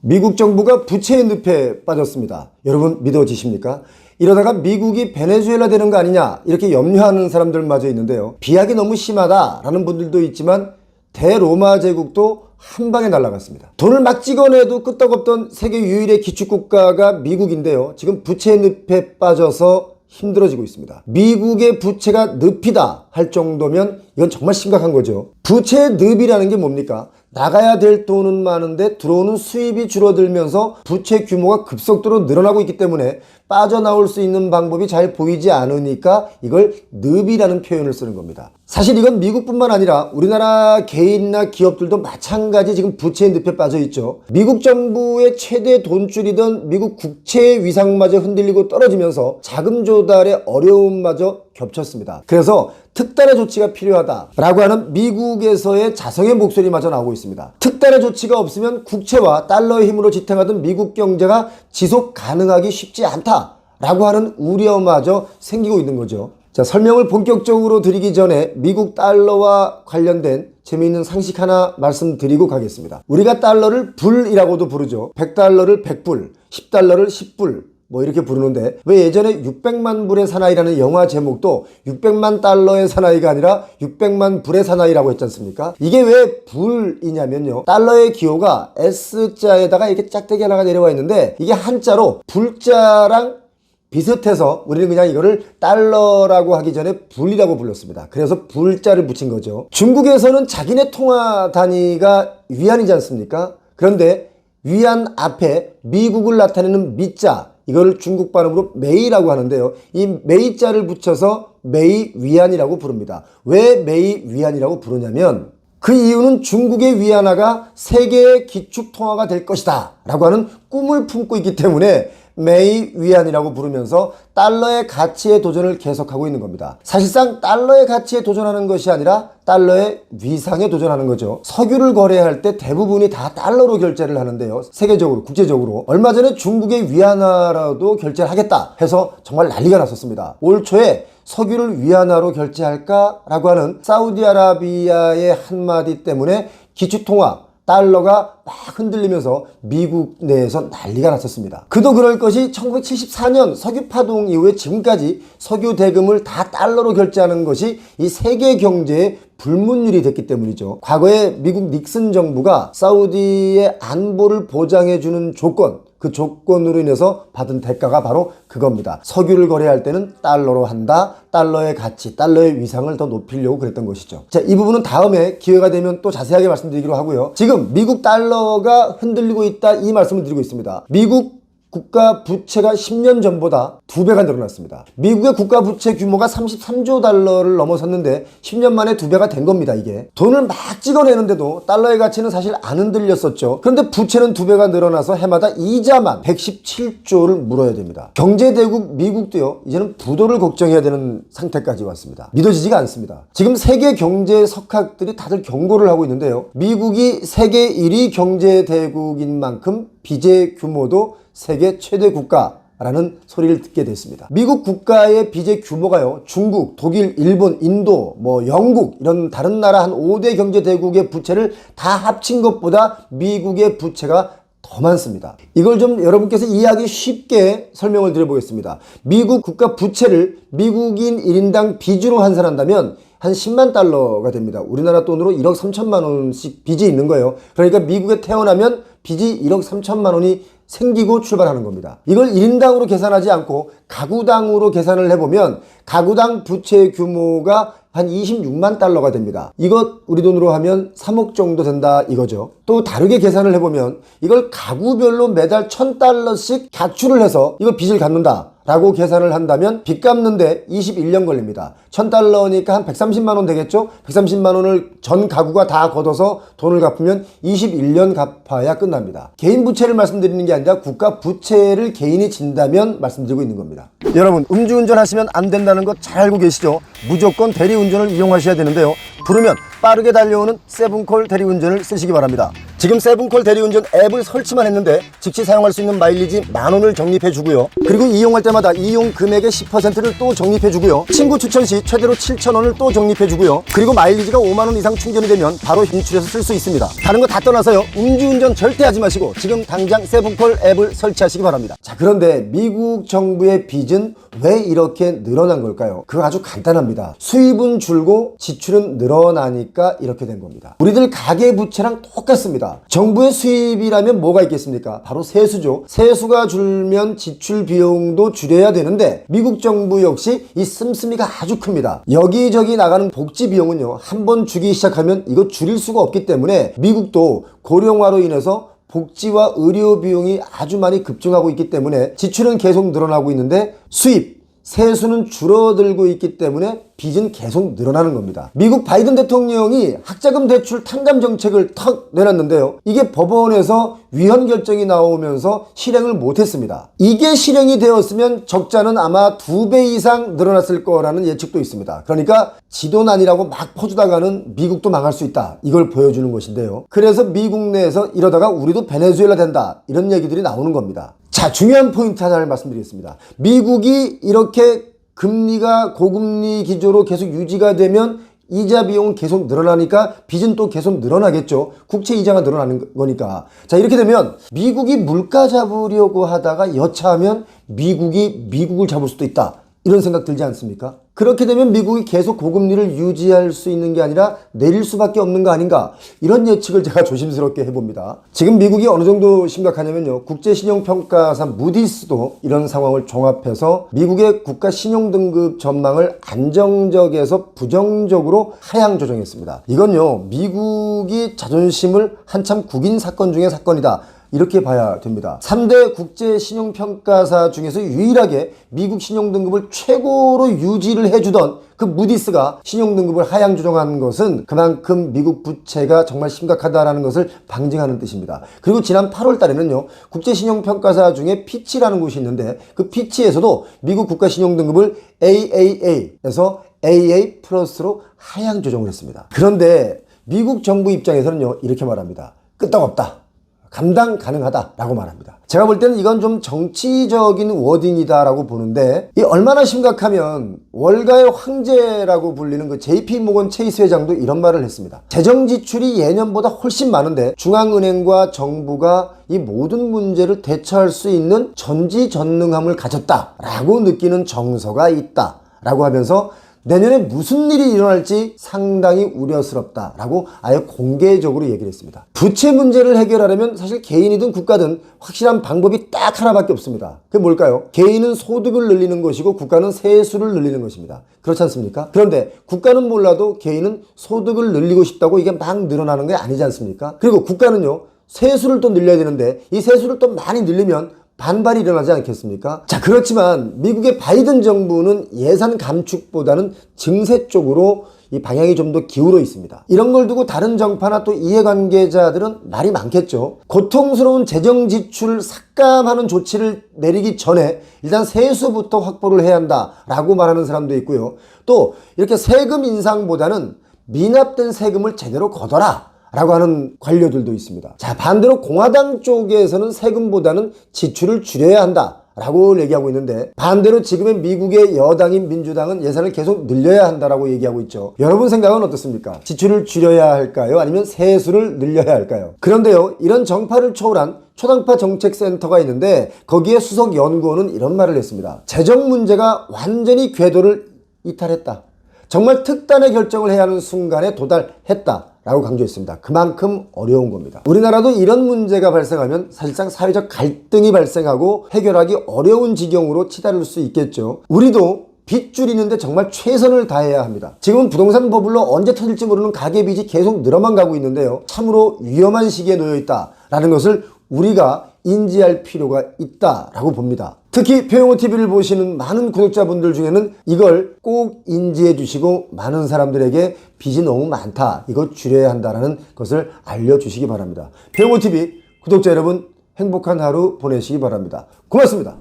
미국 정부가 부채의 늪에 빠졌습니다. 여러분 믿어지십니까? 이러다가 미국이 베네수엘라 되는 거 아니냐 이렇게 염려하는 사람들마저 있는데요. 비약이 너무 심하다라는 분들도 있지만 대로마 제국도 한 방에 날아갔습니다. 돈을 막 찍어내도 끄떡없던 세계 유일의 기축국가가 미국인데요. 지금 부채의 늪에 빠져서 힘들어지고 있습니다. 미국의 부채가 늪이다 할 정도면 이건 정말 심각한 거죠. 부채의 늪이라는 게 뭡니까? 나가야 될 돈은 많은데 들어오는 수입이 줄어들면서 부채 규모가 급속도로 늘어나고 있기 때문에 빠져나올 수 있는 방법이 잘 보이지 않으니까 이걸 늪이라는 표현을 쓰는 겁니다. 사실 이건 미국뿐만 아니라 우리나라 개인이나 기업들도 마찬가지 지금 부채의 늪에 빠져 있죠. 미국 정부의 최대 돈줄이던 미국 국채의 위상마저 흔들리고 떨어지면서 자금 조달의 어려움마저 겹쳤습니다. 그래서 특단의 조치가 필요하다라고 하는 미국에서의 자성의 목소리마저 나오고 있습니다. 특단의 조치가 없으면 국채와 달러의 힘으로 지탱하던 미국 경제가 지속 가능하기 쉽지 않다라고 하는 우려마저 생기고 있는 거죠. 자, 설명을 본격적으로 드리기 전에 미국 달러와 관련된 재미있는 상식 하나 말씀드리고 가겠습니다. 우리가 달러를 불이라고도 부르죠. 100달러를 100불, 10달러를 10불 뭐 이렇게 부르는데 왜 예전에 600만 불의 사나이라는 영화 제목도 600만 달러의 사나이가 아니라 600만 불의 사나이라고 했지 않습니까? 이게 왜 불이냐면요. 달러의 기호가 S자에다가 이렇게 짝대기 하나가 내려와 있는데 이게 한자로 불자랑 비슷해서 우리는 그냥 이거를 달러라고 하기 전에 불이라고 불렀습니다. 그래서 불자를 붙인 거죠. 중국에서는 자기네 통화 단위가 위안이지 않습니까? 그런데 위안 앞에 미국을 나타내는 미자 이거를 중국 발음으로 메이라고 하는데요. 이 메이자를 붙여서 메이 위안이라고 부릅니다. 왜 메이 위안이라고 부르냐면 그 이유는 중국의 위안화가 세계의 기축 통화가 될 것이다 라고 하는 꿈을 품고 있기 때문에 메이 위안이라고 부르면서 달러의 가치의 도전을 계속하고 있는 겁니다. 사실상 달러의 가치에 도전하는 것이 아니라 달러의 위상에 도전하는 거죠. 석유를 거래할 때 대부분이 다 달러로 결제를 하는데요. 세계적으로, 국제적으로. 얼마 전에 중국의 위안화로도 결제를 하겠다 해서 정말 난리가 났었습니다. 올 초에 석유를 위안화로 결제할까라고 하는 사우디아라비아의 한마디 때문에 기축통화 달러가 막 흔들리면서 미국 내에서 난리가 났었습니다. 그도 그럴 것이 1974년 석유 파동 이후에 지금까지 석유 대금을 다 달러로 결제하는 것이 이 세계 경제의 불문율이 됐기 때문이죠. 과거에 미국 닉슨 정부가 사우디의 안보를 보장해주는 조건, 그 조건으로 인해서 받은 대가가 바로 그겁니다. 석유를 거래할 때는 달러로 한다. 달러의 가치, 달러의 위상을 더 높이려고 그랬던 것이죠. 자, 이 부분은 다음에 기회가 되면 또 자세하게 말씀드리기로 하고요. 지금 미국 달러가 흔들리고 있다 이 말씀을 드리고 있습니다. 미국 국가 부채가 10년 전보다 2배가 늘어났습니다. 미국의 국가 부채 규모가 33조 달러를 넘어섰는데 10년 만에 2배가 된 겁니다. 이게 돈을 막 찍어내는데도 달러의 가치는 사실 안 흔들렸었죠. 그런데 부채는 2배가 늘어나서 해마다 이자만 117조를 물어야 됩니다. 경제대국 미국도요 이제는 부도를 걱정해야 되는 상태까지 왔습니다. 믿어지지가 않습니다. 지금 세계 경제 석학들이 다들 경고를 하고 있는데요. 미국이 세계 1위 경제대국인 만큼 빚의 규모도 세계 최대 국가라는 소리를 듣게 됐습니다. 미국 국가의 빚의 규모가요. 중국, 독일, 일본, 인도, 영국 이런 다른 나라 한 5대 경제 대국의 부채를 다 합친 것보다 미국의 부채가 더 많습니다. 이걸 좀 여러분께서 이해하기 쉽게 설명을 드려보겠습니다. 미국 국가 부채를 미국인 1인당 빚으로 환산한다면 한 10만 달러가 됩니다. 우리나라 돈으로 1억 3천만 원씩 빚이 있는 거예요. 그러니까 미국에 태어나면 빚이 1억 3천만 원이 생기고 출발하는 겁니다. 이걸 1인당으로 계산하지 않고 가구당으로 계산을 해보면 가구당 부채 규모가 한 26만 달러가 됩니다. 이것 우리 돈으로 하면 3억 정도 된다 이거죠. 또 다르게 계산을 해보면 이걸 가구별로 매달 1000달러씩 가출을 해서 이걸 빚을 갚는다 라고 계산을 한다면 빚 갚는데 21년 걸립니다. 1000달러니까 한 130만 원 되겠죠? 130만 원을 전 가구가 다 걷어서 돈을 갚으면 21년 갚아야 끝납니다. 개인 부채를 말씀드리는 게 아니라 국가 부채를 개인이 진다면 말씀드리고 있는 겁니다. 여러분 음주운전 하시면 안 된다는 거 잘 알고 계시죠? 무조건 대리운전을 이용하셔야 되는데요. 부르면 빠르게 달려오는 세븐콜 대리운전을 쓰시기 바랍니다. 지금 세븐콜 대리운전 앱을 설치만 했는데 즉시 사용할 수 있는 마일리지 10,000원을 적립해 주고요. 그리고 이용할 때마다 이용 금액의 10%를 또 적립해 주고요. 친구 추천 시 최대로 7,000원을 또 적립해 주고요. 그리고 마일리지가 50,000원 이상 충전이 되면 바로 인출해서 쓸 수 있습니다. 다른 거 다 떠나서요, 음주운전 절대 하지 마시고 지금 당장 세븐콜 앱을 설치하시기 바랍니다. 자, 그런데 미국 정부의 빚은 왜 이렇게 늘어난 걸까요? 그거 아주 간단합니다. 수입은 줄고 지출은 늘어나니까 이렇게 된 겁니다. 우리들 가계부채랑 똑같습니다. 정부의 수입이라면 뭐가 있겠습니까? 바로 세수죠. 세수가 줄면 지출 비용도 줄여야 되는데 미국 정부 역시 이 씀씀이가 아주 큽니다. 여기저기 나가는 복지 비용은요, 한번 주기 시작하면 이거 줄일 수가 없기 때문에 미국도 고령화로 인해서 복지와 의료 비용이 아주 많이 급증하고 있기 때문에 지출은 계속 늘어나고 있는데 수입, 세수는 줄어들고 있기 때문에 빚은 계속 늘어나는 겁니다. 미국 바이든 대통령이 학자금 대출 탕감 정책을 턱 내놨는데요. 이게 법원에서 위헌 결정이 나오면서 실행을 못했습니다. 이게 실행이 되었으면 적자는 아마 2배 이상 늘어났을 거라는 예측도 있습니다. 그러니까 지도난이라고 막 퍼주다가는 미국도 망할 수 있다, 이걸 보여주는 것인데요. 그래서 미국 내에서 이러다가 우리도 베네수엘라 된다, 이런 얘기들이 나오는 겁니다. 자, 중요한 포인트 하나를 말씀드리겠습니다. 미국이 이렇게 금리가 고금리 기조로 계속 유지가 되면 이자 비용은 계속 늘어나니까 빚은 또 계속 늘어나겠죠. 국채 이자가 늘어나는 거니까. 자, 이렇게 되면 미국이 물가 잡으려고 하다가 여차하면 미국을 잡을 수도 있다, 이런 생각 들지 않습니까? 그렇게 되면 미국이 계속 고금리를 유지할 수 있는 게 아니라 내릴 수밖에 없는 거 아닌가, 이런 예측을 제가 조심스럽게 해봅니다. 지금 미국이 어느 정도 심각하냐면요, 국제신용평가사 무디스도 이런 상황을 종합해서 미국의 국가 신용등급 전망을 안정적에서 부정적으로 하향 조정했습니다. 이건요, 미국이 자존심을 한참 구긴 사건 중의 사건이다, 이렇게 봐야 됩니다. 3대 국제 신용평가사 중에서 유일하게 미국 신용등급을 최고로 유지를 해주던 그 무디스가 신용등급을 하향 조정한 것은 그만큼 미국 부채가 정말 심각하다는 것을 방증하는 뜻입니다. 그리고 지난 8월 달에는요, 국제 신용평가사 중에 피치라는 곳이 있는데 그 피치에서도 미국 국가 신용등급을 AAA에서 AA 플러스로 하향 조정을 했습니다. 그런데 미국 정부 입장에서는요, 이렇게 말합니다. 끄떡없다, 감당 가능하다라고 말합니다. 제가 볼 때는 이건 좀 정치적인 워딩이다라고 보는데, 이 얼마나 심각하면 월가의 황제라고 불리는 그 JP 모건 체이스 회장도 이런 말을 했습니다. 재정 지출이 예년보다 훨씬 많은데 중앙은행과 정부가 이 모든 문제를 대처할 수 있는 전지전능함을 가졌다라고 느끼는 정서가 있다라고 하면서 내년에 무슨 일이 일어날지 상당히 우려스럽다라고 아예 공개적으로 얘기를 했습니다. 부채 문제를 해결하려면 사실 개인이든 국가든 확실한 방법이 딱 하나밖에 없습니다. 그게 뭘까요? 개인은 소득을 늘리는 것이고 국가는 세수를 늘리는 것입니다. 그렇지 않습니까? 그런데 국가는 몰라도 개인은 소득을 늘리고 싶다고 이게 막 늘어나는 게 아니지 않습니까? 그리고 국가는요, 세수를 또 늘려야 되는데 이 세수를 또 많이 늘리면 반발이 일어나지 않겠습니까? 자, 그렇지만 미국의 바이든 정부는 예산 감축보다는 증세 쪽으로 이 방향이 좀 더 기울어 있습니다. 이런 걸 두고 다른 정파나 또 이해관계자들은 말이 많겠죠. 고통스러운 재정 지출 삭감하는 조치를 내리기 전에 일단 세수부터 확보를 해야 한다라고 말하는 사람도 있고요. 또 이렇게 세금 인상보다는 미납된 세금을 제대로 걷어라 라고 하는 관료들도 있습니다. 자, 반대로 공화당 쪽에서는 세금보다는 지출을 줄여야 한다 라고 얘기하고 있는데, 반대로 지금의 미국의 여당인 민주당은 예산을 계속 늘려야 한다라고 얘기하고 있죠. 여러분 생각은 어떻습니까? 지출을 줄여야 할까요? 아니면 세수를 늘려야 할까요? 그런데요, 이런 정파를 초월한 초당파 정책센터가 있는데 거기에 수석 연구원은 이런 말을 했습니다. 재정 문제가 완전히 궤도를 이탈했다, 정말 특단의 결정을 해야 하는 순간에 도달했다 라고 강조했습니다. 그만큼 어려운 겁니다. 우리나라도 이런 문제가 발생하면 사실상 사회적 갈등이 발생하고 해결하기 어려운 지경으로 치달을 수 있겠죠. 우리도 빚 줄이는데 정말 최선을 다해야 합니다. 지금은 부동산 버블로 언제 터질지 모르는 가계빚이 계속 늘어만 가고 있는데요, 참으로 위험한 시기에 놓여 있다라는 것을 우리가 인지할 필요가 있다라고 봅니다. 특히 표용호TV를 보시는 많은 구독자분들 중에는 이걸 꼭 인지해 주시고 많은 사람들에게 빚이 너무 많다, 이거 줄여야 한다는 것을 알려주시기 바랍니다. 표용호TV 구독자 여러분, 행복한 하루 보내시기 바랍니다. 고맙습니다.